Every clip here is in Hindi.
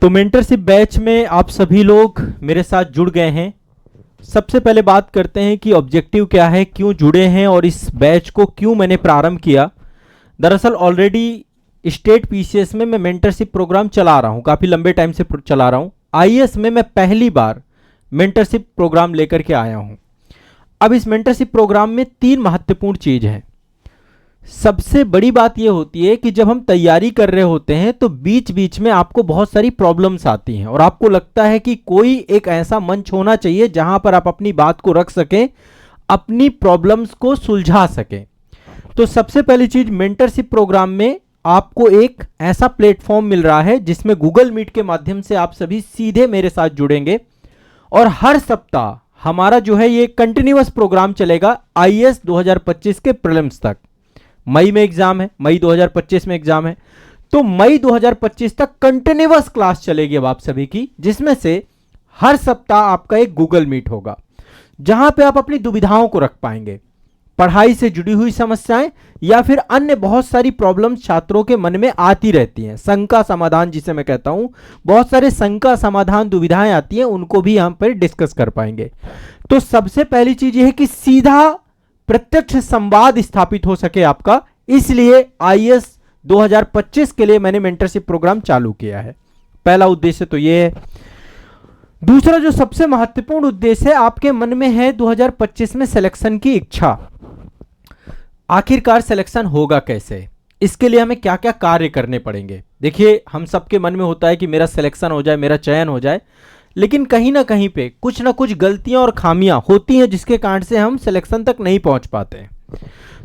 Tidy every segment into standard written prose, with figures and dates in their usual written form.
तो मेंटरशिप बैच में आप सभी लोग मेरे साथ जुड़ गए हैं। सबसे पहले बात करते हैं कि ऑब्जेक्टिव क्या है, क्यों जुड़े हैं और इस बैच को क्यों मैंने प्रारंभ किया। दरअसल ऑलरेडी स्टेट पीसीएस में मैं मेंटरशिप प्रोग्राम चला रहा हूं, काफ़ी लंबे टाइम से चला रहा हूं। आईएएस में मैं पहली बार मेंटरशिप प्रोग्राम लेकर के आया हूं। अब इस मेंटरशिप प्रोग्राम में 3 महत्वपूर्ण चीज़ हैं। सबसे बड़ी बात यह होती है कि जब हम तैयारी कर रहे होते हैं तो बीच बीच में आपको बहुत सारी प्रॉब्लम्स आती हैं और आपको लगता है कि कोई एक ऐसा मंच होना चाहिए जहां पर आप अपनी बात को रख सकें, अपनी प्रॉब्लम्स को सुलझा सकें। तो सबसे पहली चीज, मेंटरशिप प्रोग्राम में आपको एक ऐसा प्लेटफॉर्म मिल रहा है जिसमें गूगल मीट के माध्यम से आप सभी सीधे मेरे साथ जुड़ेंगे और हर सप्ताह हमारा जो है ये कंटिन्यूअस प्रोग्राम चलेगा आईएएस 2025 के प्रीलिम्स तक। मई में एग्जाम है, मई 2025 में एग्जाम है, तो मई 2025 तक कंटिन्यूअस क्लास चलेगी अब आप सभी की, जिसमें से हर सप्ताह आपका एक गूगल मीट होगा जहां पे आप अपनी दुविधाओं को रख पाएंगे। पढ़ाई से जुड़ी हुई समस्याएं या फिर अन्य बहुत सारी प्रॉब्लम्स छात्रों के मन में आती रहती हैं, शंका समाधान जिसे मैं कहता हूं, बहुत सारे शंका समाधान दुविधाएं आती हैं, उनको भी हम पर डिस्कस कर पाएंगे। तो सबसे पहली चीज यह है कि सीधा प्रत्यक्ष संवाद स्थापित हो सके आपका, इसलिए आईएएस 2025 के लिए मैंने मेंटरशिप प्रोग्राम चालू किया है। पहला उद्देश्य तो यह है। दूसरा जो सबसे महत्वपूर्ण उद्देश्य है, आपके मन में है 2025 में सिलेक्शन की इच्छा। आखिरकार सिलेक्शन होगा कैसे, इसके लिए हमें क्या क्या कार्य करने पड़ेंगे। देखिए, हम सबके मन में होता है कि मेरा सिलेक्शन हो जाए, मेरा चयन हो जाए, लेकिन कहीं ना कहीं पे कुछ ना कुछ गलतियां और खामियां होती हैं जिसके कारण से हम सिलेक्शन तक नहीं पहुंच पाते हैं।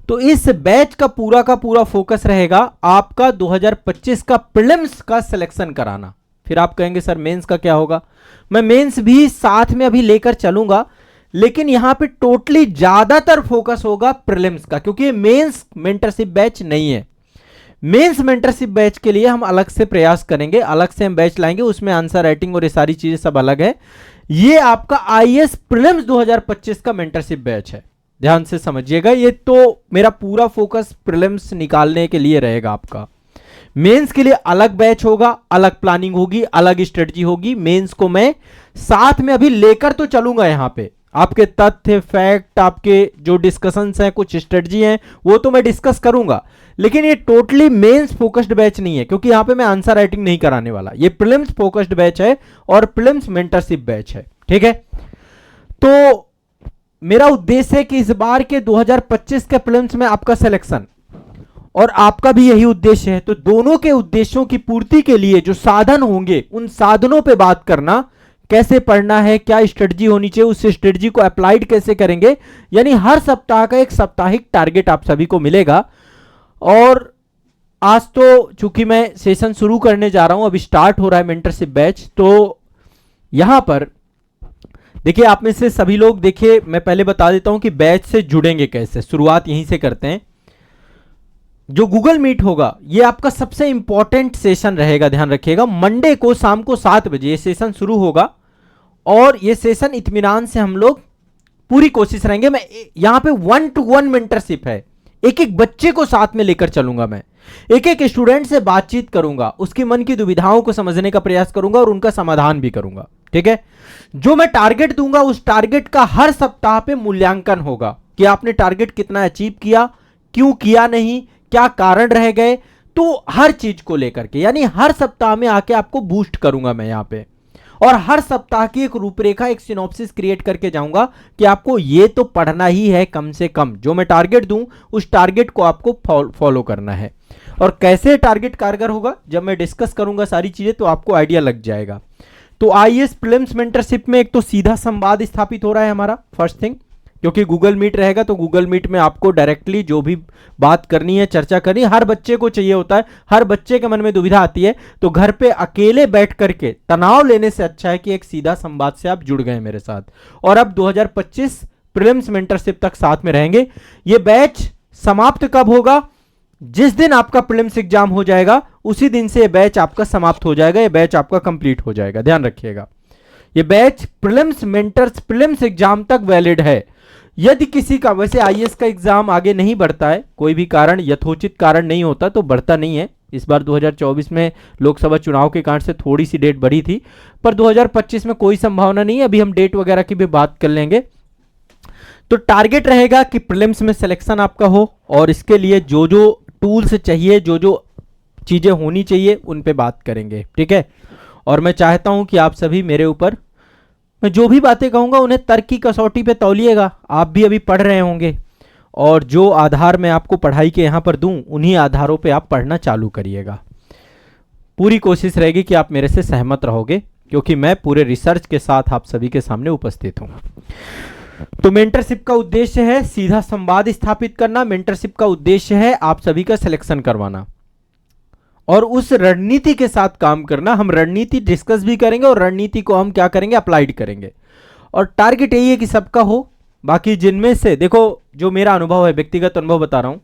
तो इस बैच का पूरा फोकस रहेगा आपका 2025 का प्रीलिम्स का सिलेक्शन कराना। फिर आप कहेंगे सर मेंस का क्या होगा। मैं मेंस भी साथ में अभी लेकर चलूंगा, लेकिन यहां पे टोटली ज्यादातर फोकस होगा प्रीलिम्स का, क्योंकि मेंस मेंटरशिप बैच नहीं है। मेंस मेंटरशिप बैच के लिए हम अलग से प्रयास करेंगे, अलग से हम बैच लाएंगे, उसमें आंसर राइटिंग और ये सारी चीजें सब अलग है। ये आपका आईएएस प्रीलिम्स 2025 का मेंटरशिप बैच है, ध्यान से समझिएगा। ये तो मेरा पूरा फोकस प्रीलिम्स निकालने के लिए रहेगा आपका। मेंस के लिए अलग बैच होगा, अलग प्लानिंग होगी, अलग स्ट्रेटजी होगी। मेंस को मैं साथ में अभी लेकर तो चलूंगा, यहां पे आपके तथ्य फैक्ट, आपके जो डिस्कशंस हैं, कुछ स्ट्रेटजी हैं, वो तो मैं डिस्कस करूंगा, लेकिन ये टोटली मेंस फोकस्ड बैच नहीं है, क्योंकि यहां पे मैं आंसर राइटिंग नहीं कराने वाला। ये प्रीलिम्स फोकस्ड बैच है और प्रीलिम्स मेंटरशिप बैच है, ठीक है। तो मेरा उद्देश्य है कि इस बार के 2025 के प्रीलिम्स में आपका सिलेक्शन, और आपका भी यही उद्देश्य है। तो दोनों के उद्देश्यों की पूर्ति के लिए जो साधन होंगे, उन साधनों पे बात करना, कैसे पढ़ना है, क्या स्ट्रेटजी होनी चाहिए, उस स्ट्रेटजी को अप्लाइड कैसे करेंगे, यानी हर सप्ताह का एक साप्ताहिक टारगेट आप सभी को मिलेगा। और आज तो चूंकि मैं सेशन शुरू करने जा रहा हूं, अभी स्टार्ट हो रहा है मेंटरशिप बैच, तो यहां पर देखिए आप में से सभी लोग, देखिए मैं पहले बता देता हूं कि बैच से जुड़ेंगे कैसे, शुरुआत यहीं से करते हैं। जो गूगल मीट होगा ये आपका सबसे इंपॉर्टेंट सेशन रहेगा, ध्यान रखिएगा। मंडे को शाम को 7 बजे ये सेशन शुरू होगा और ये सेशन इत्मीनान से हम लोग पूरी कोशिश रहेंगे। मैं यहां पे 1-to-1 मेंटरशिप है, एक एक बच्चे को साथ में लेकर चलूंगा, मैं एक एक स्टूडेंट से बातचीत करूंगा, उसके मन की दुविधाओं को समझने का प्रयास करूंगा और उनका समाधान भी करूंगा, ठीक है। जो मैं टारगेट दूंगा, उस टारगेट का हर सप्ताह पे मूल्यांकन होगा कि आपने टारगेट कितना अचीव किया, क्यों किया नहीं, क्या कारण रह गए, तो हर चीज को लेकर के, यानी हर सप्ताह में आके आपको बूस्ट करूंगा मैं यहां पे, और हर सप्ताह की एक रूपरेखा, एक सिनॉप्सिस क्रिएट करके जाऊंगा कि आपको ये तो पढ़ना ही है, कम से कम जो मैं टारगेट दूं उस टारगेट को आपको फॉलो करना है। और कैसे टारगेट कारगर होगा, जब मैं डिस्कस करूंगा सारी चीजें तो आपको आइडिया लग जाएगा। तो आईएएस प्रीलिम्स मेंटरशिप में एक तो सीधा संवाद स्थापित हो रहा है हमारा, फर्स्ट थिंग, क्योंकि गूगल मीट रहेगा तो गूगल मीट में आपको डायरेक्टली जो भी बात करनी है, चर्चा करनी है, हर बच्चे को चाहिए होता है, हर बच्चे के मन में दुविधा आती है, तो घर पे अकेले बैठ करके तनाव लेने से अच्छा है कि एक सीधा संवाद से आप जुड़ गए मेरे साथ। और अब 2025 प्रीलिम्स मेंटरशिप तक साथ में रहेंगे। ये बैच समाप्त कब होगा, जिस दिन आपका प्रीलिम्स एग्जाम हो जाएगा उसी दिन से ये बैच आपका समाप्त हो जाएगा, ये बैच आपका कंप्लीट हो जाएगा, ध्यान रखिएगा। ये बैच प्रीलिम्स एग्जाम तक वैलिड है। यदि किसी का, वैसे आईएएस का एग्जाम आगे नहीं बढ़ता है, कोई भी कारण, यथोचित कारण नहीं होता तो बढ़ता नहीं है, इस बार 2024 में लोकसभा चुनाव के कारण से थोड़ी सी डेट बढ़ी थी, पर 2025 में कोई संभावना नहीं है। अभी हम डेट वगैरह की भी बात कर लेंगे। तो टारगेट रहेगा कि प्रीलिम्स में सिलेक्शन आपका हो, और इसके लिए जो जो टूल्स चाहिए, जो जो चीज़ें होनी चाहिए, उन पे बात करेंगे, ठीक है। और मैं चाहता हूं कि आप सभी मेरे ऊपर, मैं जो भी बातें कहूंगा उन्हें तर्क की कसौटी पे तौलिएगा। आप भी अभी पढ़ रहे होंगे, और जो आधार मैं आपको पढ़ाई के यहाँ पर दूं, उन्हीं आधारों पे आप पढ़ना चालू करिएगा। पूरी कोशिश रहेगी कि आप मेरे से सहमत रहोगे, क्योंकि मैं पूरे रिसर्च के साथ आप सभी के सामने उपस्थित हूं। तो मेंटरशिप का उद्देश्य है सीधा संवाद स्थापित करना। मेंटरशिप का उद्देश्य है आप सभी का सिलेक्शन करवाना और उस रणनीति के साथ काम करना। हम रणनीति डिस्कस भी करेंगे और रणनीति को हम क्या करेंगे, अप्लाइड करेंगे। और टारगेट यही है कि सबका हो। बाकी जिनमें से देखो, जो मेरा अनुभव है, व्यक्तिगत अनुभव बता रहा हूं,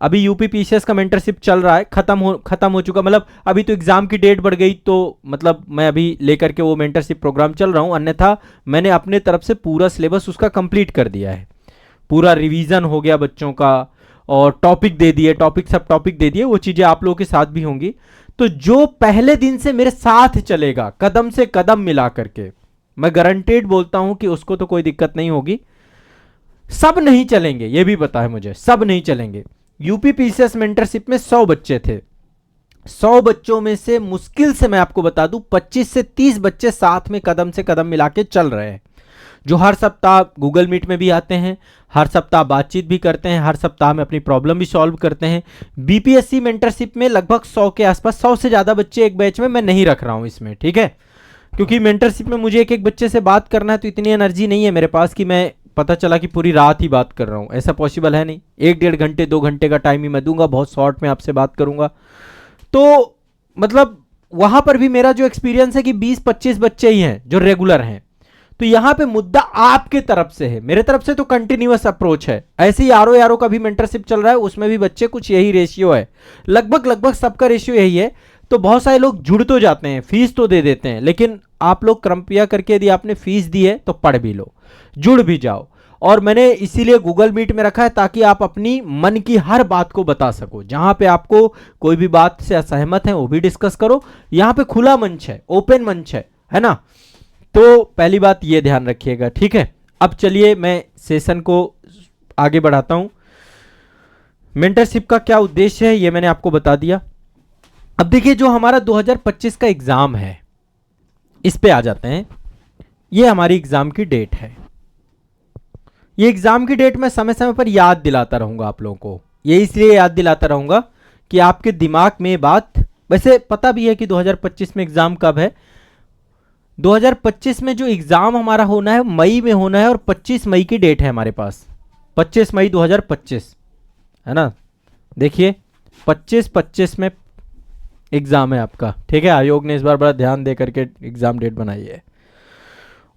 अभी यूपी पीसीएस का मेंटरशिप चल रहा है, खत्म हो चुका, मतलब अभी तो एग्जाम की डेट बढ़ गई, तो मतलब मैं अभी लेकर के वो मेंटरशिप प्रोग्राम चल रहा हूं। अन्यथा मैंने अपने तरफ से पूरा सिलेबस उसका कंप्लीट कर दिया है, पूरा रिवीजन हो गया बच्चों का, और टॉपिक दे दिए, सब टॉपिक दे दिए। वो चीज़ें आप लोगों के साथ भी होंगी। तो जो पहले दिन से मेरे साथ चलेगा, कदम से कदम मिला करके, मैं गारंटेड बोलता हूं कि उसको तो कोई दिक्कत नहीं होगी। सब नहीं चलेंगे, ये भी पता है मुझे, सब नहीं चलेंगे। यूपी पीसीएस मेंटरशिप में 100 बच्चे थे। 100 बच्चों में से मुश्किल से मैं आपको बता दूं 25 से 30 बच्चे साथ में कदम से कदम मिला के चल रहे हैं, जो हर सप्ताह गूगल मीट में भी आते हैं, हर सप्ताह बातचीत भी करते हैं, हर सप्ताह में अपनी प्रॉब्लम भी सॉल्व करते हैं। बीपीएससी मेंटरशिप में लगभग 100 के आसपास, 100 से ज़्यादा बच्चे एक बैच में मैं नहीं रख रहा हूं इसमें, ठीक है। क्योंकि मेंटरशिप में मुझे एक एक बच्चे से बात करना है, तो इतनी एनर्जी नहीं है मेरे पास कि मैं, पता चला कि पूरी रात ही बात कर रहा हूँ, ऐसा पॉसिबल है नहीं। 1-1.5 घंटे 2 घंटे का टाइम ही मैं दूंगा, बहुत शॉर्ट में आपसे बात करूंगा। तो मतलब वहां पर भी मेरा जो एक्सपीरियंस है कि 20-25 बच्चे ही हैं जो रेगुलर हैं। तो यहां पे मुद्दा आपके तरफ से है, मेरे तरफ से तो कंटिन्यूअस अप्रोच है। ऐसे ही आरओ का भी मेंटरशिप चल रहा है, उसमें भी बच्चे कुछ यही रेशियो है, लगभग सबका रेशियो यही है। तो बहुत सारे लोग जुड़ तो जाते हैं, फीस तो दे देते हैं, लेकिन आप लोग कृपया करके, यदि आपने फीस दी है तो पढ़ भी लो, जुड़ भी जाओ। और मैंने इसीलिए गूगल मीट में रखा है ताकि आप अपनी मन की हर बात को बता सको। जहां पे आपको कोई भी बात से असहमत है वो भी डिस्कस करो। यहां पे खुला मंच है, ओपन मंच है ना। तो पहली बात ये ध्यान रखिएगा, ठीक है। अब चलिए मैं सेशन को आगे बढ़ाता हूं। मेंटरशिप का क्या उद्देश्य है ये मैंने आपको बता दिया। अब देखिए, जो हमारा 2025 का एग्जाम है, इस पे आ जाते हैं। ये हमारी एग्जाम की डेट है। ये एग्जाम की डेट मैं समय समय पर याद दिलाता रहूंगा आप लोगों को। ये इसलिए याद दिलाता रहूंगा कि आपके दिमाग में ये बात, वैसे पता भी है कि 2025 में एग्जाम कब है। 2025 में जो एग्जाम हमारा होना है मई में होना है, और 25 मई की डेट है हमारे पास, 25 मई 2025, है ना। देखिए 25 में एग्जाम है आपका, ठीक है। आयोग ने इस बार बड़ा ध्यान दे करके एग्जाम डेट बनाई है।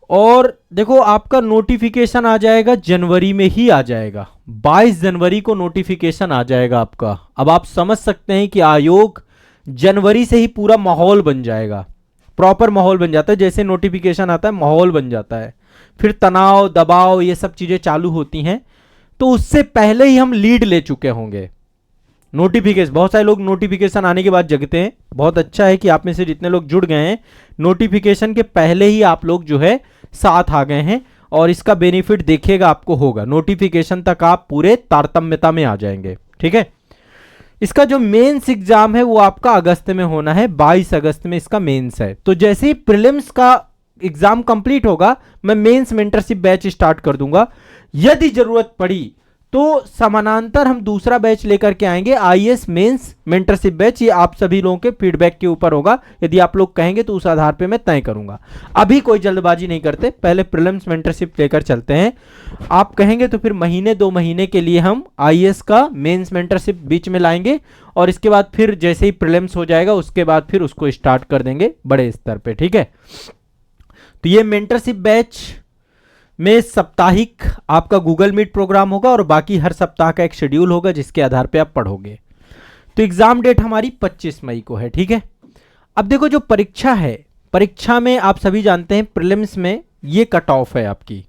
और देखो, आपका नोटिफिकेशन आ जाएगा जनवरी में ही आ जाएगा, 22 जनवरी को नोटिफिकेशन आ जाएगा आपका। अब आप समझ सकते हैं कि आयोग जनवरी से ही पूरा माहौल बन जाएगा, प्रॉपर माहौल बन जाता है। जैसे नोटिफिकेशन आता है माहौल बन जाता है, फिर तनाव दबाव ये सब चीजें चालू होती हैं। तो उससे पहले ही हम लीड ले चुके होंगे। नोटिफिकेशन, बहुत सारे लोग नोटिफिकेशन आने के बाद जगते हैं। बहुत अच्छा है कि आप में से जितने लोग जुड़ गए हैं, नोटिफिकेशन के पहले ही आप लोग जो है साथ आ गए हैं, और इसका बेनिफिट देखिएगा आपको होगा। नोटिफिकेशन तक आप पूरे तारतम्यता में आ जाएंगे, ठीक है। इसका जो मेंस एग्जाम है वो आपका अगस्त में होना है, 22 अगस्त में इसका मेंस है। तो जैसे ही प्रीलिम्स का एग्जाम कंप्लीट होगा, मैं मेंस मेंटरशिप बैच स्टार्ट कर दूंगा। यदि जरूरत पड़ी तो समानांतर हम दूसरा बैच लेकर के आएंगे, आईएएस मेंस मेंटरशिप बैच। ये आप सभी लोगों के फीडबैक के ऊपर होगा। यदि आप लोग कहेंगे तो उस आधार पे मैं तय करूंगा। अभी कोई जल्दबाजी नहीं करते, पहले प्रीलिम्स मेंटरशिप लेकर चलते हैं। आप कहेंगे तो फिर महीने 2 महीने के लिए हम आईएएस का मेंस मेंटरशिप बीच में लाएंगे, और इसके बाद फिर जैसे ही प्रीलिम्स हो जाएगा उसके बाद फिर उसको स्टार्ट कर देंगे बड़े स्तर पे, ठीक है। तो ये मेंटरशिप बैच में साप्ताहिक आपका गूगल मीट प्रोग्राम होगा, और बाकी हर सप्ताह का एक शेड्यूल होगा जिसके आधार पे आप पढ़ोगे। तो एग्जाम डेट हमारी 25 मई को है, ठीक है। अब देखो, जो परीक्षा है, परीक्षा में आप सभी जानते हैं प्रीलिम्स में ये कट ऑफ है आपकी।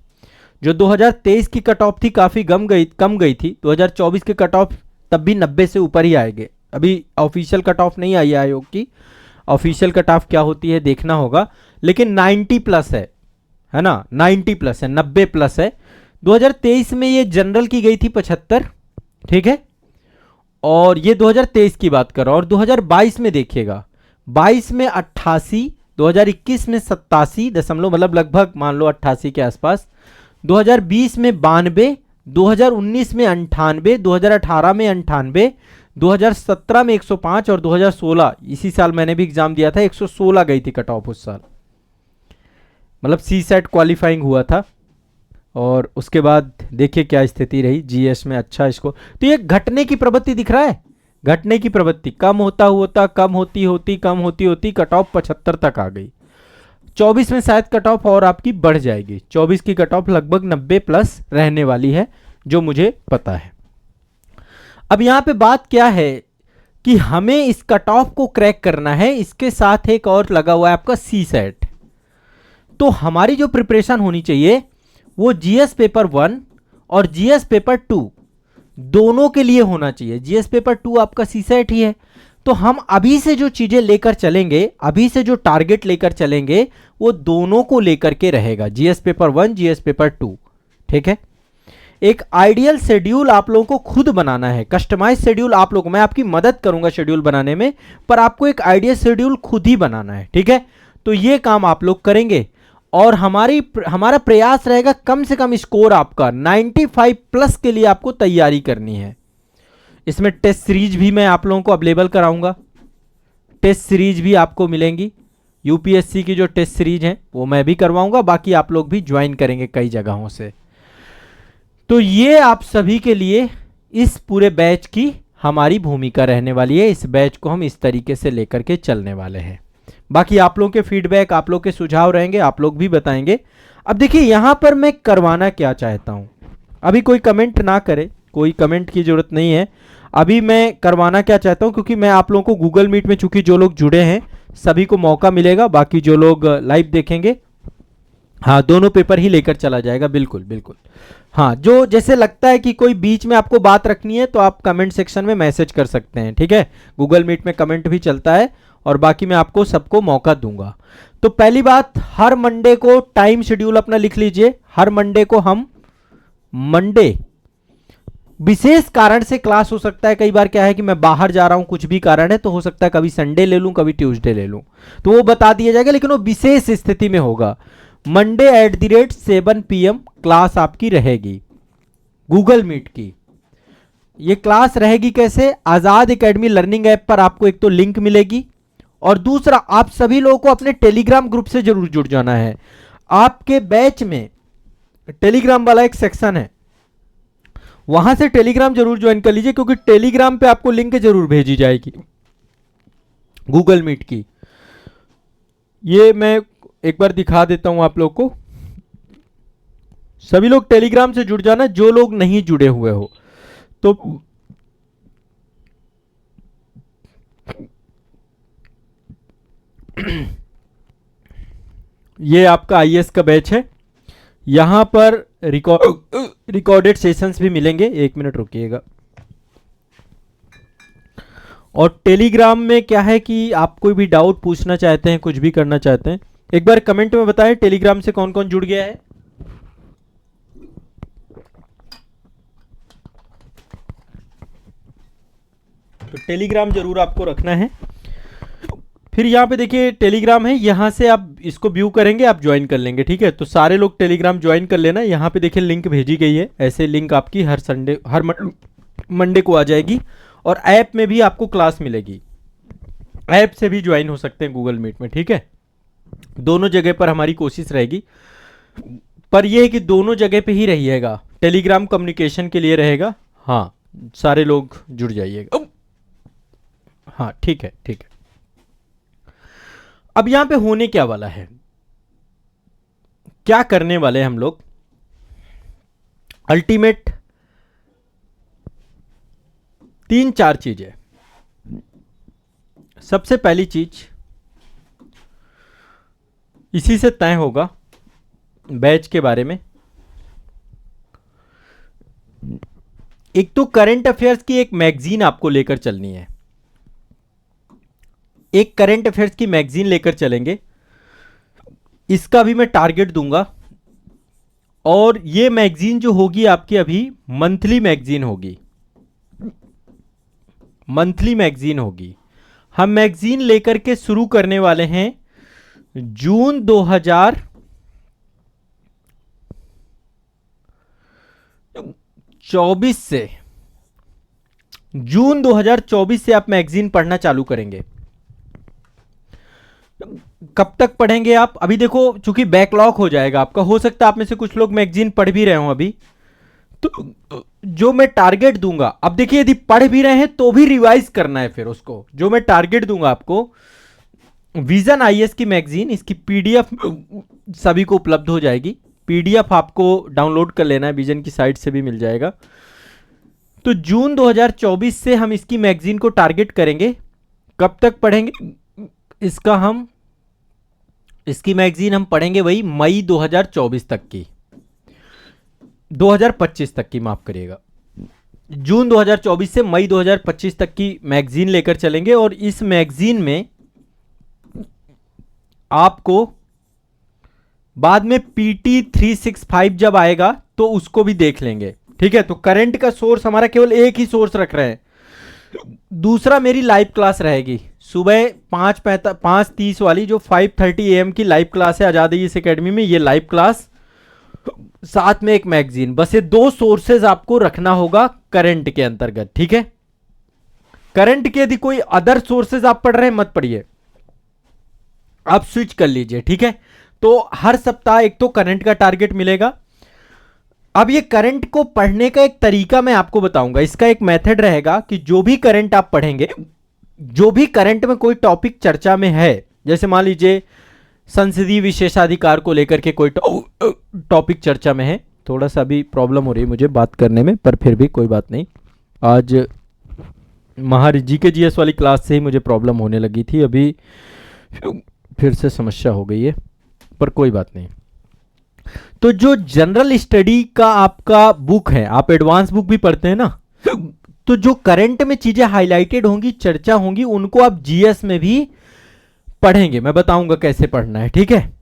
जो 2023 की कट ऑफ थी काफी कम गई थी। 2024 के कट ऑफ तब भी 90 से ऊपर ही आएंगे, अभी ऑफिशियल कट ऑफ नहीं आई है आयोग की, ऑफिशियल कट ऑफ क्या होती है देखना होगा, लेकिन 90 प्लस है ना, 90 प्लस है, 90 प्लस है। 2023 में ये जनरल की गई थी 75, ठीक है, और ये 2023 की बात कर रहा हूं। और 2022 में देखिएगा, 22 में 88, 2021 में 87 दशमलव, मतलब लगभग मान लो 88 के आसपास, 2020 में 92, 2019 में 98, 2018 में 98, 2017 में 105 और 2016, इसी साल मैंने भी एग्जाम दिया था, 116 गई थी कट ऑफ उस साल, मतलब सी सेट क्वालिफाइंग हुआ था। और उसके बाद देखिए क्या स्थिति रही जीएस में। अच्छा, इसको तो ये घटने की प्रवृत्ति दिख रहा है, घटने की प्रवृत्ति कम होता कम होती कट ऑफ 75 तक आ गई। 24 में शायद कट ऑफ और आपकी बढ़ जाएगी, 24 की कट ऑफ लगभग 90 प्लस रहने वाली है, जो मुझे पता है। अब यहां पे बात क्या है कि हमें इस कट ऑफ को क्रैक करना है, इसके साथ एक और लगा हुआ है आपका सी सेट। तो हमारी जो प्रिपरेशन होनी चाहिए वो जीएस पेपर 1 और जीएस पेपर 2 दोनों के लिए होना चाहिए। जीएस पेपर 2 आपका सी सेट ही है, तो हम अभी से जो चीजें लेकर चलेंगे, अभी से जो टारगेट लेकर चलेंगे, वो दोनों को लेकर के रहेगा, जीएस पेपर 1, जीएस पेपर 2, ठीक है। एक आइडियल शेड्यूल आप लोगों को खुद बनाना है, कस्टमाइज शेड्यूल आप लोगों को, मैं आपकी मदद करूंगा शेड्यूल बनाने में, पर आपको एक आइडियल शेड्यूल खुद ही बनाना है, ठीक है। तो ये काम आप लोग करेंगे और हमारा प्रयास रहेगा कम से कम स्कोर आपका 95 प्लस के लिए आपको तैयारी करनी है। इसमें टेस्ट सीरीज भी मैं आप लोगों को अवेलेबल कराऊंगा, टेस्ट सीरीज भी आपको मिलेंगी, यूपीएससी की जो टेस्ट सीरीज है वो मैं भी करवाऊंगा, बाकी आप लोग भी ज्वाइन करेंगे कई जगहों से। तो ये आप सभी के लिए इस पूरे बैच की हमारी भूमिका रहने वाली है, इस बैच को हम इस तरीके से लेकर के चलने वाले हैं। बाकी आप लोगों के फीडबैक, आप लोग के सुझाव रहेंगे, आप लोग भी बताएंगे। अब देखिए यहां पर मैं करवाना क्या चाहता हूं, अभी कोई कमेंट ना करे, कोई कमेंट की जरूरत नहीं है। अभी मैं करवाना क्या चाहता हूं, क्योंकि मैं आप लोगों को गूगल मीट में, चूंकि जो लोग जुड़े हैं सभी को मौका मिलेगा, बाकी जो लोग लाइव देखेंगे, हाँ दोनों पेपर ही लेकर चला जाएगा, बिल्कुल बिल्कुल। हाँ, जो जैसे लगता है कि कोई बीच में आपको बात रखनी है तो आप कमेंट सेक्शन में मैसेज कर सकते हैं, ठीक है। गूगल मीट में कमेंट भी चलता है और बाकी मैं आपको सबको मौका दूंगा। तो पहली बात, हर मंडे को टाइम शेड्यूल अपना लिख लीजिए, हर मंडे को हम मंडे विशेष कारण से क्लास हो सकता है, कई बार क्या है कि मैं बाहर जा रहा हूं, कुछ भी कारण है, तो हो सकता है कभी संडे ले लूं, कभी ट्यूसडे ले लूं, तो वो बता दिया जाएगा, लेकिन वो विशेष स्थिति में होगा। मंडे @7 PM क्लास आपकी रहेगी गूगल मीट की। ये क्लास रहेगी कैसे, आजाद एकेडमी लर्निंग ऐप पर आपको एक तो लिंक मिलेगी, और दूसरा आप सभी लोगों को अपने टेलीग्राम ग्रुप से जरूर जुड़ जाना है। आपके बैच में टेलीग्राम वाला एक सेक्शन है, वहां से टेलीग्राम जरूर ज्वाइन कर लीजिए, क्योंकि टेलीग्राम पे आपको लिंक जरूर भेजी जाएगी गूगल मीट की। ये मैं एक बार दिखा देता हूं आप लोग को, सभी लोग टेलीग्राम से जुड़ जाना, जो लोग नहीं जुड़े हुए हो तो ये आपका आईएएस का बैच है, यहां पर रिकॉर्डेड सेशंस भी मिलेंगे। एक मिनट रुकिएगा। और टेलीग्राम में क्या है कि आप कोई भी डाउट पूछना चाहते हैं, कुछ भी करना चाहते हैं, एक बार कमेंट में बताएं टेलीग्राम से कौन कौन जुड़ गया है। तो टेलीग्राम जरूर आपको रखना है। फिर यहाँ पे देखिए टेलीग्राम है, यहाँ से आप इसको व्यू करेंगे, आप ज्वाइन कर लेंगे, ठीक है। तो सारे लोग टेलीग्राम ज्वाइन कर लेना। यहाँ पे देखिए लिंक भेजी गई है, ऐसे लिंक आपकी हर संडे, हर मंडे को आ जाएगी, और ऐप में भी आपको क्लास मिलेगी, ऐप से भी ज्वाइन हो सकते हैं गूगल मीट में, ठीक है। दोनों जगह पर हमारी कोशिश रहेगी, पर यह है कि दोनों जगह पे ही रहिएगा, टेलीग्राम कम्युनिकेशन के लिए रहेगा। हाँ, सारे लोग जुड़ जाइएगा। हाँ ठीक है, ठीक है। अब यहां पे होने क्या वाला है, क्या करने वाले हैं हम लोग, अल्टीमेट 3-4 चीजें। सबसे पहली चीज, इसी से तय होगा बैच के बारे में, एक तो करंट अफेयर्स की एक मैगजीन आपको लेकर चलनी है, एक करंट अफेयर्स की मैगजीन लेकर चलेंगे, इसका भी मैं टारगेट दूंगा। और ये मैगजीन जो होगी आपकी अभी मंथली मैगजीन होगी, मंथली मैगजीन होगी। हम मैगजीन लेकर के शुरू करने वाले हैं जून 2024 से। जून 2024 से आप मैगजीन पढ़ना चालू करेंगे। कब तक पढ़ेंगे आप? अभी देखो चूंकि बैकलॉग हो जाएगा आपका, हो सकता है आप में से कुछ लोग मैगजीन पढ़ भी रहे हो अभी, तो जो मैं टारगेट दूंगा, अब देखिए यदि पढ़ भी रहे हैं तो भी रिवाइज करना है फिर उसको। जो मैं टारगेट दूंगा आपको, विजन आईएएस की मैगजीन, इसकी पीडीएफ सभी को उपलब्ध हो जाएगी। पीडीएफ आपको डाउनलोड कर लेना है, विजन की साइट से भी मिल जाएगा। तो जून 2024 से हम इसकी मैगजीन को टारगेट करेंगे। कब तक पढ़ेंगे इसकी मैगजीन हम पढ़ेंगे वही मई 2024 तक की, 2025 तक की, माफ करिएगा। जून 2024 से मई 2025 तक की मैगजीन लेकर चलेंगे। और इस मैगजीन में आपको बाद में पीटी 365 जब आएगा तो उसको भी देख लेंगे, ठीक है। तो करंट का सोर्स हमारा केवल एक ही सोर्स रख रहे हैं। दूसरा मेरी लाइव क्लास रहेगी सुबह 5:30 वाली, जो 5:30 AM की लाइव क्लास है आजाद इस एकेडमी में। ये लाइव क्लास साथ में एक मैगजीन, बस ये दो सोर्सेज आपको रखना होगा करंट के अंतर्गत, ठीक है। करंट के यदि कोई अदर सोर्सेज आप पढ़ रहे हैं मत पढ़िए, आप स्विच कर लीजिए, ठीक है। तो हर सप्ताह एक तो करंट का टारगेट मिलेगा। अब ये करंट को पढ़ने का एक तरीका मैं आपको बताऊंगा। इसका एक मेथड रहेगा कि जो भी करंट आप पढ़ेंगे, जो भी करंट में कोई टॉपिक चर्चा में है, जैसे मान लीजिए संसदीय विशेषाधिकार को लेकर के कोई टॉपिक चर्चा में है। थोड़ा सा अभी प्रॉब्लम हो रही है मुझे बात करने में, पर फिर भी कोई बात नहीं। आज जीके जीएस वाली क्लास से ही मुझे प्रॉब्लम होने लगी थी, अभी फिर से समस्या हो गई है, पर कोई बात नहीं। तो जो जनरल स्टडी का आपका बुक है, आप एडवांस बुक भी पढ़ते हैं ना, तो जो करंट में चीजें हाईलाइटेड होंगी, चर्चा होंगी, उनको आप जीएस में भी पढ़ेंगे। मैं बताऊंगा कैसे पढ़ना है, ठीक है।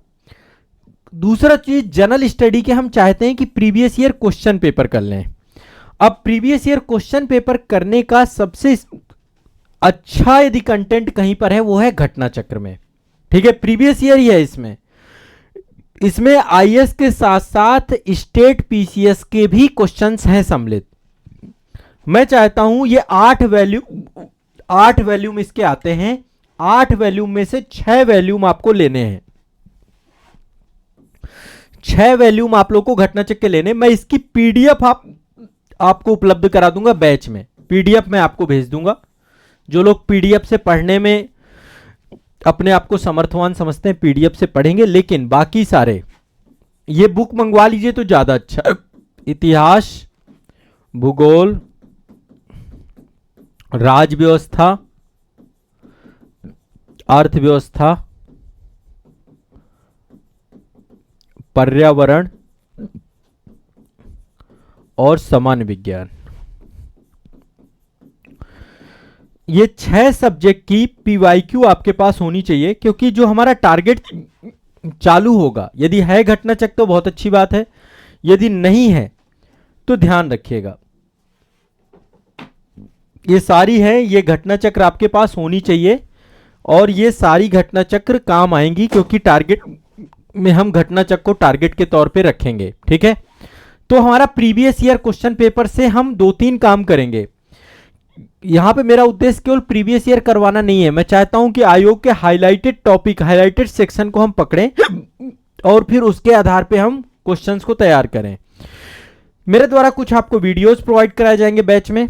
दूसरा चीज, जनरल स्टडी के हम चाहते हैं कि प्रीवियस ईयर क्वेश्चन पेपर कर लें। अब प्रीवियस ईयर क्वेश्चन पेपर करने का सबसे अच्छा यदि कंटेंट कहीं पर है वो है घटना चक्र में, ठीक है। प्रीवियस ईयर ही है इसमें आईएएस के साथ साथ स्टेट पीसीएस के भी क्वेश्चंस हैं सम्मिलित। मैं चाहता हूं ये 8 वैल्यूम इसके आते हैं। 8 वैल्यूम में से 6 वैल्यूम आपको लेने हैं। 6 वैल्यूम आप लोग को घटना चक्र के लेने। मैं इसकी पीडीएफ आपको उपलब्ध करा दूंगा बैच में। पीडीएफ मैं आपको भेज दूंगा। जो लोग पीडीएफ से पढ़ने में अपने आप को समर्थवान समझते हैं पीडीएफ से पढ़ेंगे, लेकिन बाकी सारे ये बुक मंगवा लीजिए तो ज्यादा अच्छा। इतिहास, भूगोल, राज व्यवस्था, अर्थव्यवस्था, पर्यावरण और सामान्य विज्ञान, ये 6 सब्जेक्ट की पीवाईक्यू आपके पास होनी चाहिए। क्योंकि जो हमारा टारगेट चालू होगा, यदि है घटना चक्र तो बहुत अच्छी बात है, यदि नहीं है तो ध्यान रखिएगा। ये सारी है, ये घटना चक्र आपके पास होनी चाहिए और ये सारी घटना चक्र काम आएंगी, क्योंकि टारगेट में हम घटना चक्र को टारगेट के तौर पे रखेंगे, ठीक है। तो हमारा प्रीवियस ईयर क्वेश्चन पेपर से हम 2-3 काम करेंगे। यहां पे मेरा उद्देश्य केवल प्रीवियस ईयर करवाना नहीं है, मैं चाहता हूं कि आयोग के हाईलाइटेड टॉपिक, हाईलाइटेड सेक्शन को हम पकड़ें और फिर उसके आधार पे हम क्वेश्चंस को तैयार करें। मेरे द्वारा कुछ आपको वीडियोस प्रोवाइड कराए जाएंगे बैच में,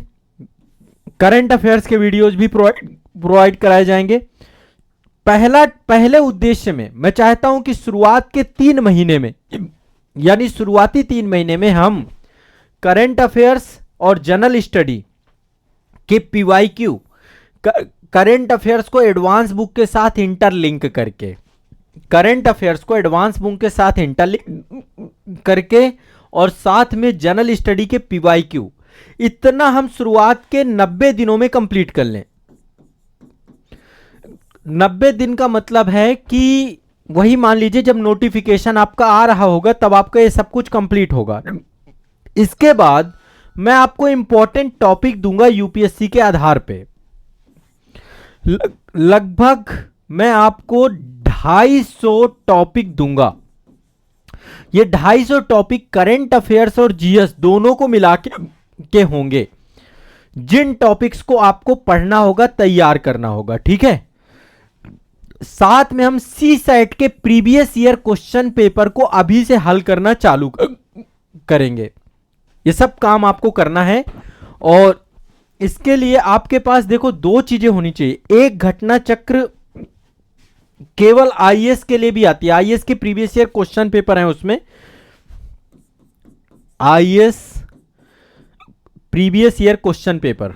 करंट अफेयर्स के वीडियोस भी प्रोवाइड कराए जाएंगे। पहले उद्देश्य में मैं चाहता हूं कि शुरुआत के 3 महीने में, यानी शुरुआती 3 महीने में हम करंट अफेयर्स और जनरल स्टडी के पीवाईक्यू, करंट अफेयर्स को एडवांस बुक के साथ इंटरलिंक करके, करंट अफेयर्स को एडवांस बुक के साथ इंटरलिंक करके और साथ में जनरल स्टडी के पीवाईक्यू, इतना हम शुरुआत के 90 दिनों में कंप्लीट कर लें। 90 दिन का मतलब है कि वही मान लीजिए जब नोटिफिकेशन आपका आ रहा होगा तब आपका ये सब कुछ कंप्लीट होगा। इसके बाद मैं आपको इंपॉर्टेंट टॉपिक दूंगा यूपीएससी के आधार पे। लगभग मैं आपको 250 टॉपिक दूंगा। ये 250 टॉपिक करंट अफेयर्स और जीएस दोनों को मिला के होंगे, जिन टॉपिक्स को आपको पढ़ना होगा, तैयार करना होगा, ठीक है। साथ में हम सी सेट के प्रीवियस ईयर क्वेश्चन पेपर को अभी से हल करना चालू करेंगे। ये सब काम आपको करना है और इसके लिए आपके पास देखो दो चीजें होनी चाहिए। एक घटना चक्र केवल आईएएस के लिए भी आती है, आईएएस के प्रीवियस ईयर क्वेश्चन पेपर हैं उसमें, IAS previous year question paper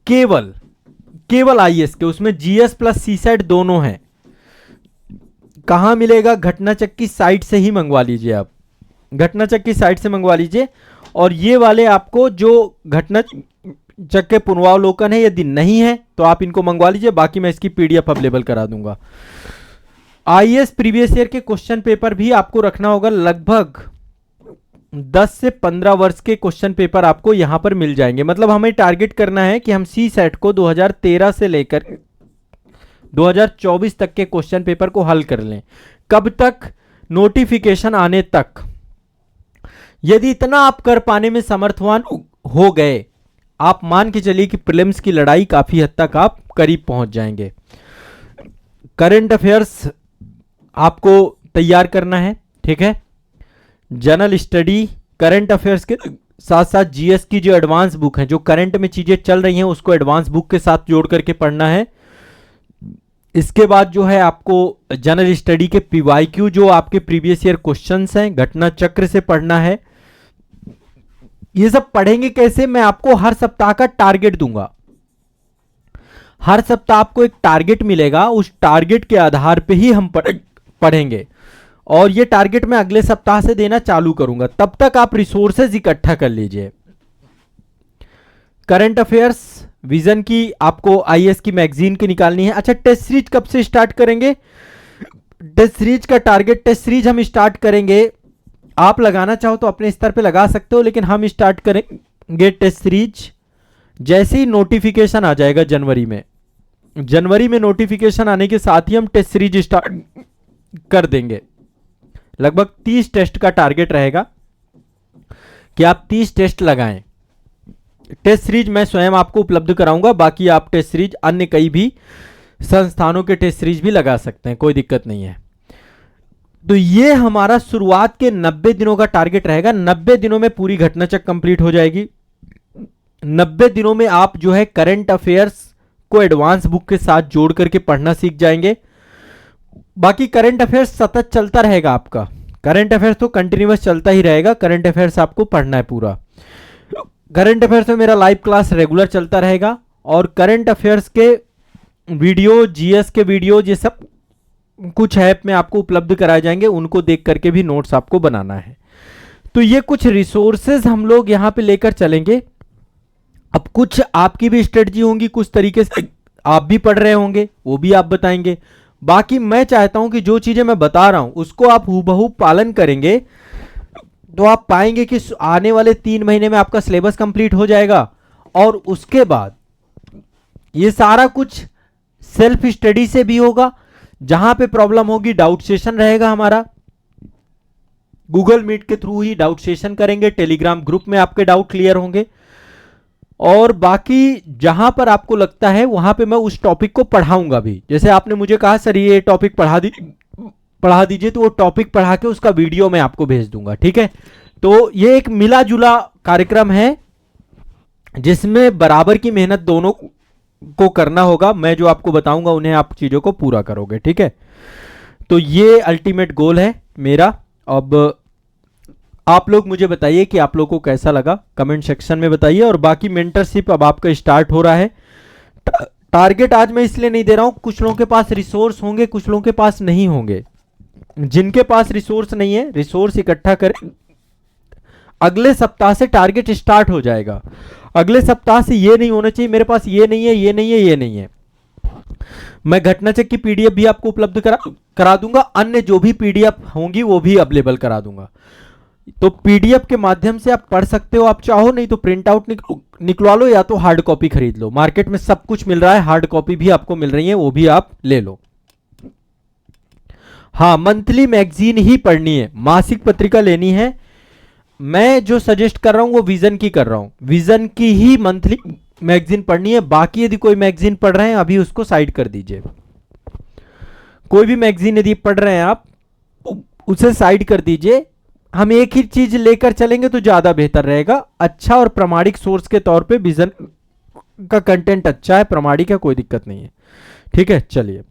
केवल आईएएस के, उसमें जीएस प्लस सी सेट दोनों हैं। कहां मिलेगा? घटनाचक्र की साइट से ही मंगवा लीजिए, आप घटनाचक्र की साइट से मंगवा लीजिए। और ये वाले आपको जो घटनाचक्र के पुनरावलोकन है, यदि नहीं है तो आप इनको मंगवा लीजिए, बाकी मैं इसकी पीडीएफ अवेलेबल करा दूंगा। आईएएस प्रीवियस ईयर के क्वेश्चन पेपर भी आपको रखना होगा। लगभग 10 से 15 वर्ष के क्वेश्चन पेपर आपको यहां पर मिल जाएंगे। मतलब हमें टारगेट करना है कि हम सी सेट को 2013 से लेकर 2024 तक के क्वेश्चन पेपर को हल कर लें। कब तक? नोटिफिकेशन आने तक। यदि इतना आप कर पाने में समर्थवान हो गए, आप मान के चलिए कि प्रीलिम्स की लड़ाई काफी हद तक आप करीब पहुंच जाएंगे। करंट अफेयर्स आपको तैयार करना है, ठीक है। जनरल स्टडी, करंट अफेयर्स के साथ साथ जीएस की जो एडवांस बुक है, जो करंट में चीजें चल रही हैं, उसको एडवांस बुक के साथ जोड़ करके पढ़ना है। इसके बाद जो है आपको जनरल स्टडी के पीवाईक्यू, जो आपके प्रीवियस ईयर क्वेश्चंस हैं, घटना चक्र से पढ़ना है। ये सब पढ़ेंगे कैसे? मैं आपको हर सप्ताह का टारगेट दूंगा। हर सप्ताह आपको एक टारगेट मिलेगा, उस टारगेट के आधार पे ही हम पढ़ेंगे और ये टारगेट मैं अगले सप्ताह से देना चालू करूंगा। तब तक आप रिसोर्सेज इकट्ठा कर लीजिए। करंट अफेयर्स विजन की आपको आईएएस की मैगजीन की निकालनी है। अच्छा, टेस्ट सीरीज कब से स्टार्ट करेंगे? टेस्ट सीरीज का टारगेट, टेस्ट सीरीज हम स्टार्ट करेंगे, आप लगाना चाहो तो अपने स्तर पे लगा सकते हो, लेकिन हम स्टार्ट करेंगे टेस्ट सीरीज जैसे ही नोटिफिकेशन आ जाएगा जनवरी में नोटिफिकेशन आने के साथ ही हम टेस्ट सीरीज स्टार्ट कर देंगे। लगभग 30 टेस्ट का टारगेट रहेगा कि आप 30 टेस्ट लगाएं। टेस्ट सीरीज मैं स्वयं आपको उपलब्ध कराऊंगा, बाकी आप टेस्ट सीरीज अन्य कई भी संस्थानों के टेस्ट सीरीज भी लगा सकते हैं, कोई दिक्कत नहीं है। तो ये हमारा शुरुआत के 90 दिनों का टारगेट रहेगा। 90 दिनों में पूरी घटनाचक्र कंप्लीट हो जाएगी। 90 दिनों में आप जो है करंट अफेयर्स को एडवांस बुक के साथ जोड़ करके पढ़ना सीख जाएंगे। बाकी करंट अफेयर्स सतत चलता रहेगा आपका, करंट अफेयर्स तो कंटिन्यूअस चलता ही रहेगा। करंट अफेयर्स आपको पढ़ना है पूरा। करंट अफेयर्स में मेरा लाइव क्लास रेगुलर चलता रहेगा और करंट अफेयर्स के वीडियो, जीएस के वीडियो, ये सब कुछ ऐप में आपको उपलब्ध कराए जाएंगे, उनको देख करके भी नोट्स आपको बनाना है। तो ये कुछ रिसोर्सेज हम लोग यहां पे लेकर चलेंगे। अब कुछ आपकी भी स्ट्रेटजी होंगी, कुछ तरीके से आप भी पढ़ रहे होंगे, वो भी आप बताएंगे। बाकी मैं चाहता हूं कि जो चीजें मैं बता रहा हूं उसको आप हूबहू पालन करेंगे तो आप पाएंगे कि आने वाले 3 महीने में आपका सिलेबस कंप्लीट हो जाएगा। और उसके बाद ये सारा कुछ सेल्फ स्टडी से भी होगा। जहां पे प्रॉब्लम होगी, डाउट सेशन रहेगा हमारा, गूगल मीट के थ्रू ही डाउट सेशन करेंगे, टेलीग्राम ग्रुप में आपके डाउट क्लियर होंगे। और बाकी जहां पर आपको लगता है वहां पे मैं उस टॉपिक को पढ़ाऊंगा भी। जैसे आपने मुझे कहा सर ये टॉपिक पढ़ा दीजिए, तो वो टॉपिक पढ़ा के उसका वीडियो मैं आपको भेज दूंगा, ठीक है। तो ये एक मिला जुला कार्यक्रम है जिसमें बराबर की मेहनत दोनों को करना होगा। मैं जो आपको बताऊंगा उन्हें आप चीजों को पूरा करोगे, ठीक है। तो ये अल्टीमेट गोल है मेरा। अब आप लोग मुझे बताइए कि आप लोगों को कैसा लगा, कमेंट सेक्शन में बताइए। और बाकी मेंटरशिप अब आपका स्टार्ट हो रहा है। टारगेट आज मैं इसलिए नहीं दे रहा हूं, कुछ लोगों के पास रिसोर्स होंगे, कुछ लोगों के पास नहीं होंगे। जिनके पास रिसोर्स नहीं है, रिसोर्स इकट्ठा करें। अगले सप्ताह से टारगेट स्टार्ट हो जाएगा। अगले सप्ताह से ये नहीं होना चाहिए मेरे पास ये नहीं है, ये नहीं है, ये नहीं है। मैं घटना चेक की पीडीएफ भी आपको उपलब्ध करा दूंगा, अन्य जो भी पीडीएफ होंगी वो भी अवेलेबल करा दूंगा। तो पीडीएफ के माध्यम से आप पढ़ सकते हो, आप चाहो, नहीं तो प्रिंट आउट निकलवा लो या तो हार्ड कॉपी खरीद लो। मार्केट में सब कुछ मिल रहा है, हार्ड कॉपी भी आपको मिल रही है, वो भी आप ले लो। हाँ, मंथली मैगजीन ही पढ़नी है, मासिक पत्रिका लेनी है। मैं जो सजेस्ट कर रहा हूं वो विजन की कर रहा हूं, विजन की ही मंथली मैगजीन पढ़नी है। बाकी यदि कोई मैगजीन पढ़ रहे हैं अभी उसको साइड कर दीजिए। कोई भी मैगजीन यदि पढ़ रहे हैं आप उसे साइड कर दीजिए। हम एक ही चीज लेकर चलेंगे तो ज्यादा बेहतर रहेगा। अच्छा और प्रामाणिक सोर्स के तौर पे विजन का कंटेंट अच्छा है, प्रामाणिक है, कोई दिक्कत नहीं है। ठीक है, चलिए।